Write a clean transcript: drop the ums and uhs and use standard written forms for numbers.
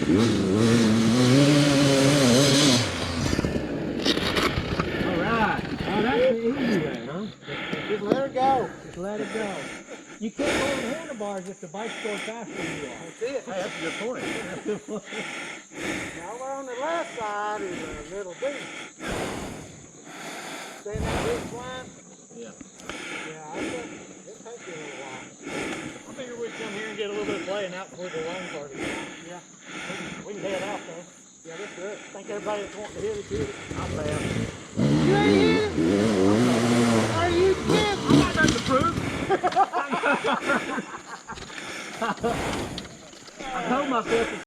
Alright. Oh, that's the easy way, huh? Just let her go. Just let it go. You can't go on the handlebars if the bike's going faster than you are. That's it. Hey, that's a good point. Now we're on the left side is a little deep. See that deep line? Yeah. Yeah, I think it takes you a little while. I figured we'd come here and get a little bit of playing out before the long part. Yeah. We can head out though. Yeah, that's good. I think everybody that's wanting to hit it, hit it. I'll pass. You ain't here? Are you kidding? I'm not nothing to prove. I told myself